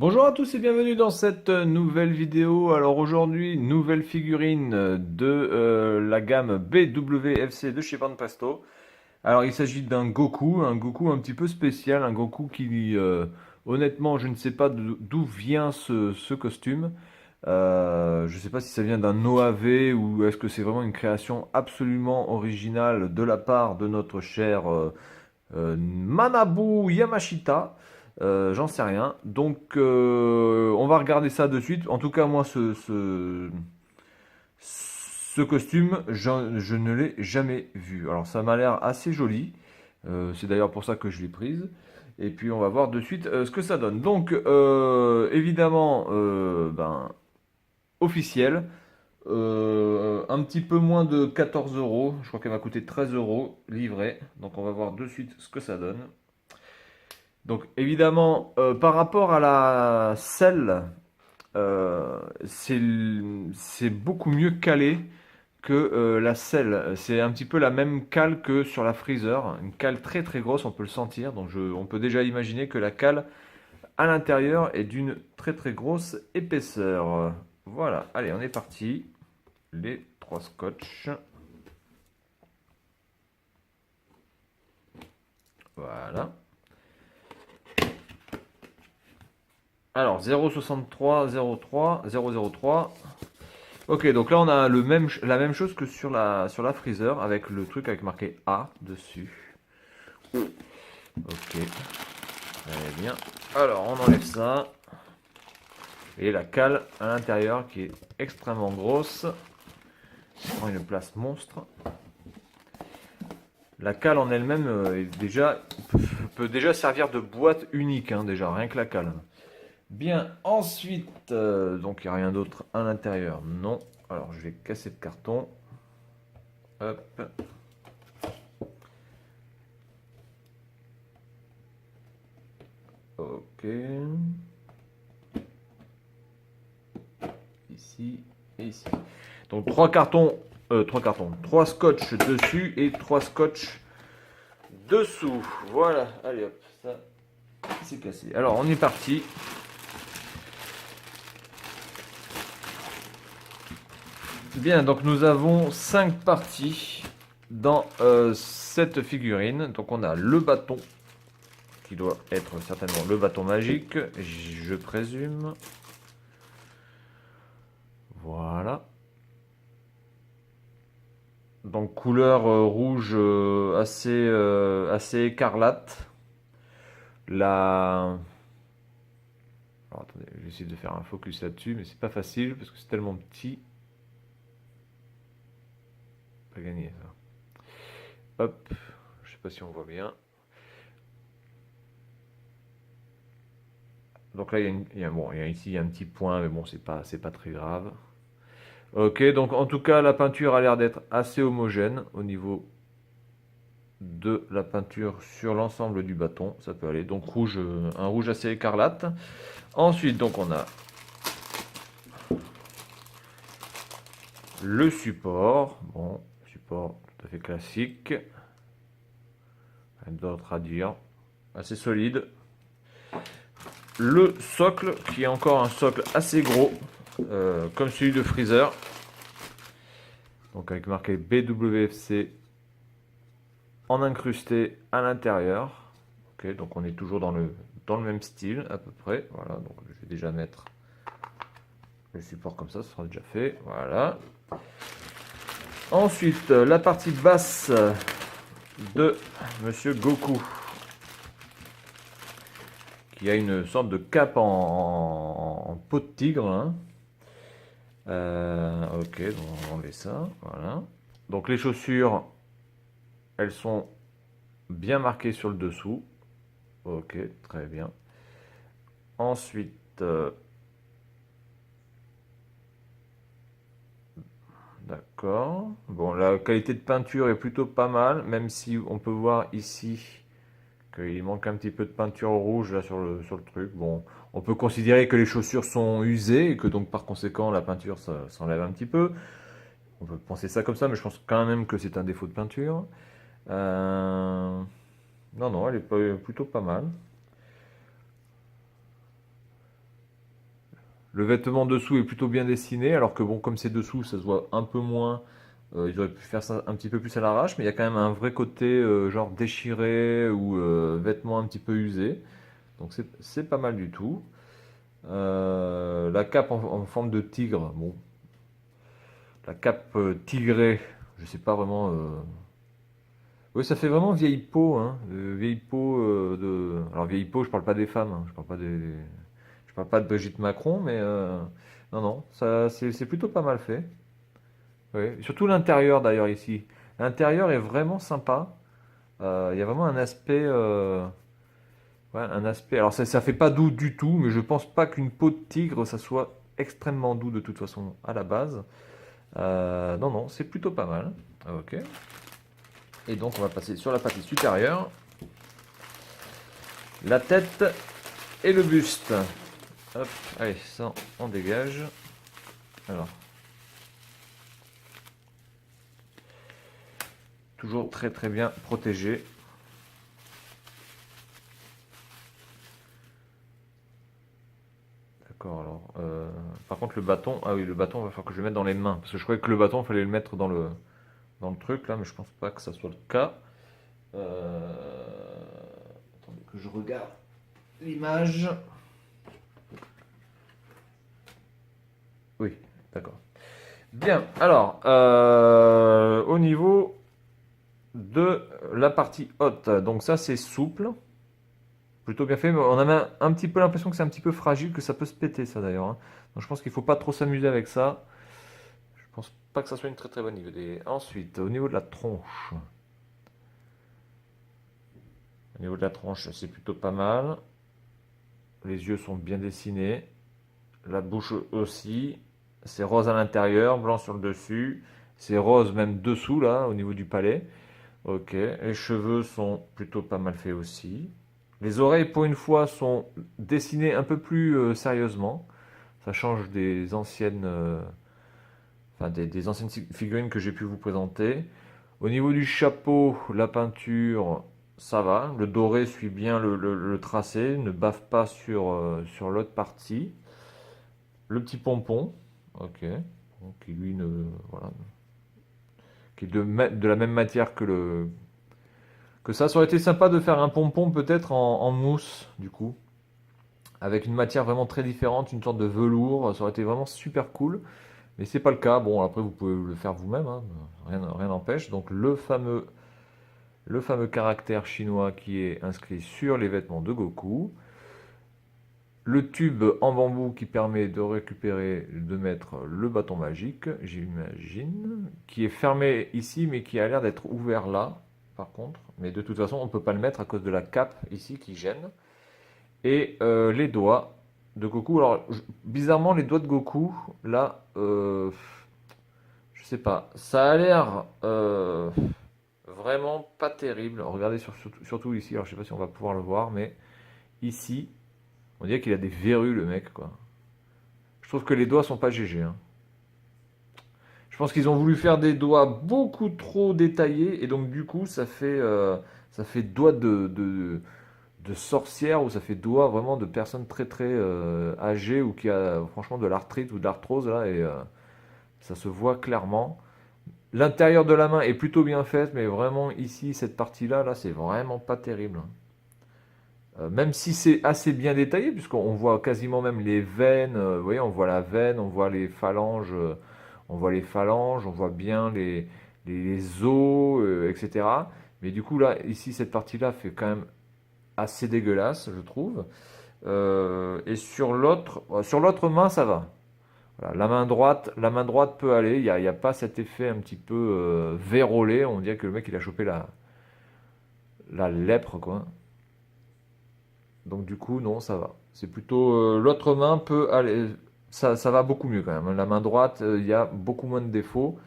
Bonjour à tous et bienvenue dans cette nouvelle vidéo. Alors aujourd'hui, nouvelle figurine de la gamme BWFC de chez Van Presto. Alors il s'agit d'un Goku, un Goku un petit peu spécial, un Goku qui, honnêtement, je ne sais pas d'où vient ce costume. Je ne sais pas si ça vient d'un OAV ou est-ce que c'est vraiment une création absolument originale de la part de notre cher Manabu Yamashita. J'en sais rien. Donc, on va regarder ça de suite. En tout cas, moi, ce costume, je ne l'ai jamais vu. Alors, ça m'a l'air assez joli. C'est d'ailleurs pour ça que je l'ai prise. Et puis, on va voir de suite ce que ça donne. Donc, évidemment, officiel. Un petit peu moins de 14 euros. Je crois qu'elle m'a coûté 13 euros livré. Donc, on va voir de suite ce que ça donne. Donc évidemment, par rapport à la selle, c'est beaucoup mieux calé que la selle. C'est un petit peu la même cale que sur la Freezer, une cale très très grosse, on peut le sentir. Donc on peut déjà imaginer que la cale à l'intérieur est d'une très très grosse épaisseur. Voilà, allez, on est parti. Les trois scotch. Voilà. Alors 063 03 003. Ok, donc là on a la même chose que sur la Freezer avec le truc avec marqué A dessus. Ok, très bien. Alors on enlève ça. Et la cale à l'intérieur qui est extrêmement grosse. Ça prend une place monstre. La cale en elle-même peut déjà servir de boîte unique, hein, déjà, rien que la cale. Bien, ensuite, donc il n'y a rien d'autre à l'intérieur, non. Alors je vais casser le carton. Hop. Ok. Ici et ici. Donc trois scotch dessus et trois scotch dessous. Voilà, allez hop, ça c'est cassé. Alors on est parti. Bien, donc nous avons 5 parties dans cette figurine. Donc on a le bâton, qui doit être certainement le bâton magique, je présume. Voilà. Donc couleur rouge assez écarlate. La... Alors attendez, je vais essayer de faire un focus là-dessus, mais c'est pas facile parce que c'est tellement petit. Pas gagné ça. Hop, je sais pas si on voit bien. Donc là, ici il y a un petit point, mais bon, c'est pas très grave. Ok, donc en tout cas, la peinture a l'air d'être assez homogène au niveau de la peinture sur l'ensemble du bâton. Ça peut aller. Donc rouge, un rouge assez écarlate. Ensuite, donc on a le support. Bon, support tout à fait classique. Rien d'autre à dire. Assez solide. Le socle, qui est encore un socle assez gros, comme celui de Freezer. Donc avec marqué BWFC en incrusté à l'intérieur. Ok, donc on est toujours dans le même style à peu près. Voilà, donc je vais déjà mettre le support comme ça, ce sera déjà fait. Voilà. Ensuite, la partie basse de Monsieur Goku, qui a une sorte de cape en peau de tigre, hein. Ok, donc on va enlever ça. Voilà. Donc les chaussures, elles sont bien marquées sur le dessous. Ok, très bien. Ensuite, d'accord. Bon, la qualité de peinture est plutôt pas mal, même si on peut voir ici qu'il manque un petit peu de peinture rouge là sur le truc. Bon, on peut considérer que les chaussures sont usées et que donc par conséquent la peinture s'enlève un petit peu. On peut penser ça comme ça, mais je pense quand même que c'est un défaut de peinture. Euh, Non, non, elle est plutôt pas mal. Le vêtement dessous est plutôt bien dessiné, alors que bon, comme c'est dessous, ça se voit un peu moins. Ils auraient pu faire ça un petit peu plus à l'arrache, mais il y a quand même un vrai côté genre déchiré ou vêtement un petit peu usé. Donc c'est pas mal du tout. La cape en forme de tigre, bon, la cape tigrée, je sais pas vraiment. Oui, ça fait vraiment vieille peau, hein, vieille peau Alors vieille peau, je parle pas des femmes, hein, je parle pas de Brigitte Macron, mais non, non, ça c'est plutôt pas mal fait. Oui. Surtout l'intérieur d'ailleurs ici. L'intérieur est vraiment sympa. Il y a vraiment un aspect, ouais, un aspect. Alors ça fait pas doux du tout, mais je pense pas qu'une peau de tigre ça soit extrêmement doux de toute façon à la base. Non, non, c'est plutôt pas mal. Ok. Et donc on va passer sur la partie supérieure. La tête et le buste. Hop, allez, ça on dégage. Alors, toujours très très bien protégé. D'accord, alors. Par contre, le bâton. Ah oui, le bâton, il va falloir que je le mette dans les mains. Parce que je croyais que le bâton, il fallait le mettre dans le truc là, mais je pense pas que ça soit le cas. Attendez que je regarde l'image. Oui, d'accord. Bien, alors, au niveau de la partie haute, donc ça c'est souple, plutôt bien fait, mais on a un petit peu l'impression que c'est un petit peu fragile, que ça peut se péter ça d'ailleurs, hein. Donc je pense qu'il faut pas trop s'amuser avec ça. Je pense pas que ça soit une très très bonne idée. Ensuite, au niveau de la tronche. Au niveau de la tronche, c'est plutôt pas mal. Les yeux sont bien dessinés. La bouche aussi. C'est rose à l'intérieur, blanc sur le dessus. C'est rose même dessous, là, au niveau du palais. Ok. Les cheveux sont plutôt pas mal faits aussi. Les oreilles, pour une fois, sont dessinées un peu plus sérieusement. Ça change des anciennes, enfin, des anciennes figurines que j'ai pu vous présenter. Au niveau du chapeau, la peinture, ça va. Le doré suit bien le tracé, ne bave pas sur l'autre partie. Le petit pompon, ok, qui lui voilà, qui est de la même matière que ça. Ça aurait été sympa de faire un pompon peut-être en mousse, du coup, avec une matière vraiment très différente, une sorte de velours. Ça aurait été vraiment super cool, mais c'est pas le cas. Bon, après vous pouvez le faire vous-même, hein, rien n'empêche. Donc le fameux caractère chinois qui est inscrit sur les vêtements de Goku. Le tube en bambou qui permet de récupérer, de mettre le bâton magique, j'imagine, qui est fermé ici, mais qui a l'air d'être ouvert là, par contre. Mais de toute façon, on ne peut pas le mettre à cause de la cape ici qui gêne. Et les doigts de Goku. Alors, bizarrement, les doigts de Goku, là, je sais pas. Ça a l'air vraiment pas terrible. Regardez surtout ici. Alors, je sais pas si on va pouvoir le voir, mais ici, on dirait qu'il a des verrues, le mec, quoi. Je trouve que les doigts sont pas GG, hein. Je pense qu'ils ont voulu faire des doigts beaucoup trop détaillés et donc du coup ça fait doigts de sorcière ou ça fait doigts vraiment de personnes très très âgées ou qui a franchement de l'arthrite ou de l'arthrose là et ça se voit clairement. L'intérieur de la main est plutôt bien faite mais vraiment ici cette partie là c'est vraiment pas terrible, hein. Même si c'est assez bien détaillé, puisqu'on voit quasiment même les veines, vous voyez, on voit la veine, on voit bien les os, etc. Mais du coup, là, ici, cette partie-là fait quand même assez dégueulasse, je trouve. Et sur l'autre main, ça va. Voilà, la main droite peut aller, il y a pas cet effet un petit peu vérolé, on dirait que le mec, il a chopé la lèpre, quoi. Donc du coup, non, ça va. C'est plutôt l'autre main peut aller, ça va beaucoup mieux quand même, hein. La main droite, il y a beaucoup moins de défauts,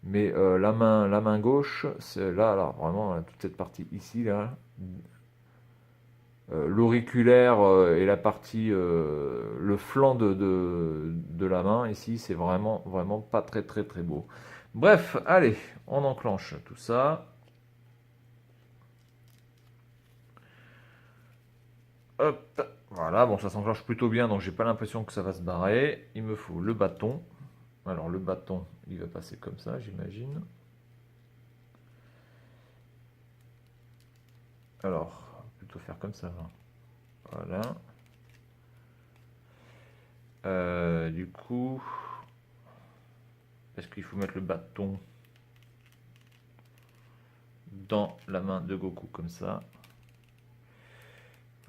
mais la main gauche, c'est là, alors vraiment toute cette partie ici là, l'auriculaire et la partie, le flanc de la main ici, c'est vraiment vraiment pas très très très beau. Bref, allez, on enclenche tout ça. Hop. Voilà, bon, ça s'enclenche plutôt bien, donc j'ai pas l'impression que ça va se barrer. Il me faut le bâton. Alors le bâton, il va passer comme ça, j'imagine. Alors, plutôt faire comme ça. Voilà. Du coup, est-ce qu'il faut mettre le bâton dans la main de Goku comme ça?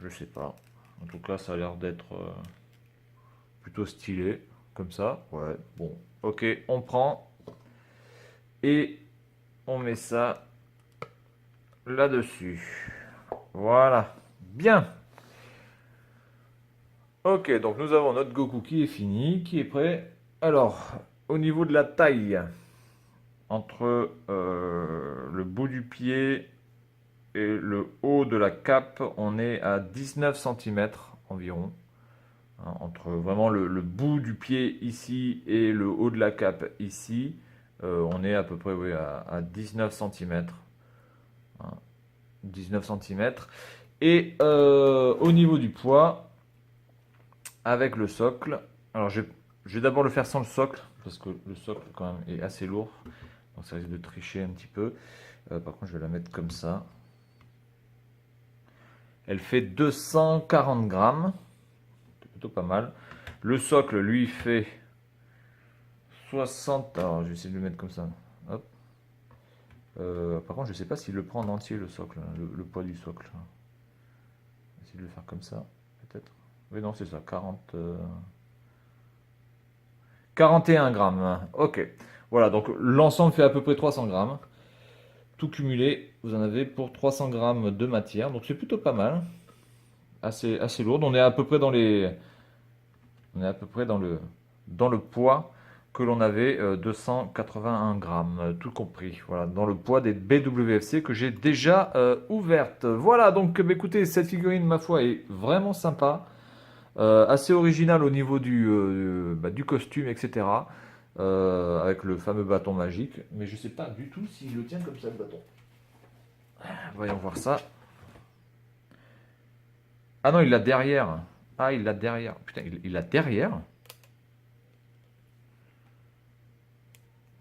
Je sais pas. En tout cas, ça a l'air d'être plutôt stylé, comme ça. Ouais, bon. Ok, on prend et on met ça là-dessus. Voilà. Bien. Ok, donc nous avons notre Goku qui est fini, qui est prêt. Alors, au niveau de la taille, entre le bout du pied et le haut de la cape, on est à 19 cm environ. Hein, entre vraiment le bout du pied ici et le haut de la cape ici, on est à peu près oui, à 19 cm. Hein, 19 cm. Et au niveau du poids, avec le socle, alors je vais d'abord le faire sans le socle, parce que le socle quand même est assez lourd, donc ça risque de tricher un petit peu. Par contre, je vais la mettre comme ça. Elle fait 240 grammes, c'est plutôt pas mal. Le socle, lui, fait 60. Alors, je vais essayer de le mettre comme ça. Hop. Par contre, je ne sais pas s'il le prend en entier, le socle, hein, le poids du socle. Je vais essayer de le faire comme ça, peut-être. Oui, non, c'est ça, 41 grammes. Ok. Voilà, donc l'ensemble fait à peu près 300 grammes. Tout cumulé, vous en avez pour 300 grammes de matière. Donc c'est plutôt pas mal. Assez lourd. On est à peu près dans le poids que l'on avait, 281 grammes, tout compris. Voilà, dans le poids des BWFC que j'ai déjà ouvertes. Voilà, donc écoutez, cette figurine, ma foi, est vraiment sympa. Assez original au niveau du costume, etc. Avec le fameux bâton magique. Mais je sais pas du tout s'il le tient comme ça, le bâton. Voyons voir ça. Ah non, il l'a derrière. Ah, il l'a derrière. Putain, il l'a derrière.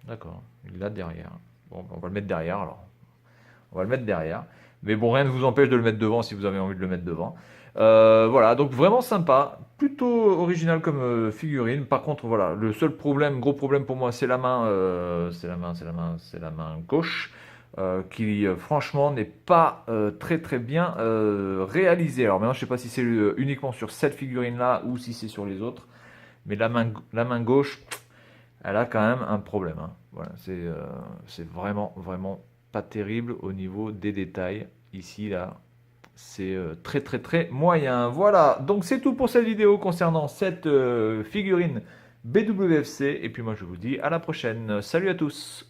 D'accord, il l'a derrière. Bon, on va le mettre derrière alors. On va le mettre derrière. Mais bon, rien ne vous empêche de le mettre devant si vous avez envie de le mettre devant. Voilà, donc vraiment sympa. Plutôt original comme figurine. Par contre, voilà, le seul problème, gros problème pour moi, c'est la main, c'est la main gauche. Qui franchement n'est pas très bien réalisée. Alors maintenant, je sais pas si c'est uniquement sur cette figurine là ou si c'est sur les autres. Mais la main gauche, elle a quand même un problème. Hein. Voilà, c'est vraiment pas terrible au niveau des détails. Ici, là, c'est très moyen. Voilà, donc c'est tout pour cette vidéo concernant cette figurine BWFC. Et puis moi, je vous dis à la prochaine. Salut à tous!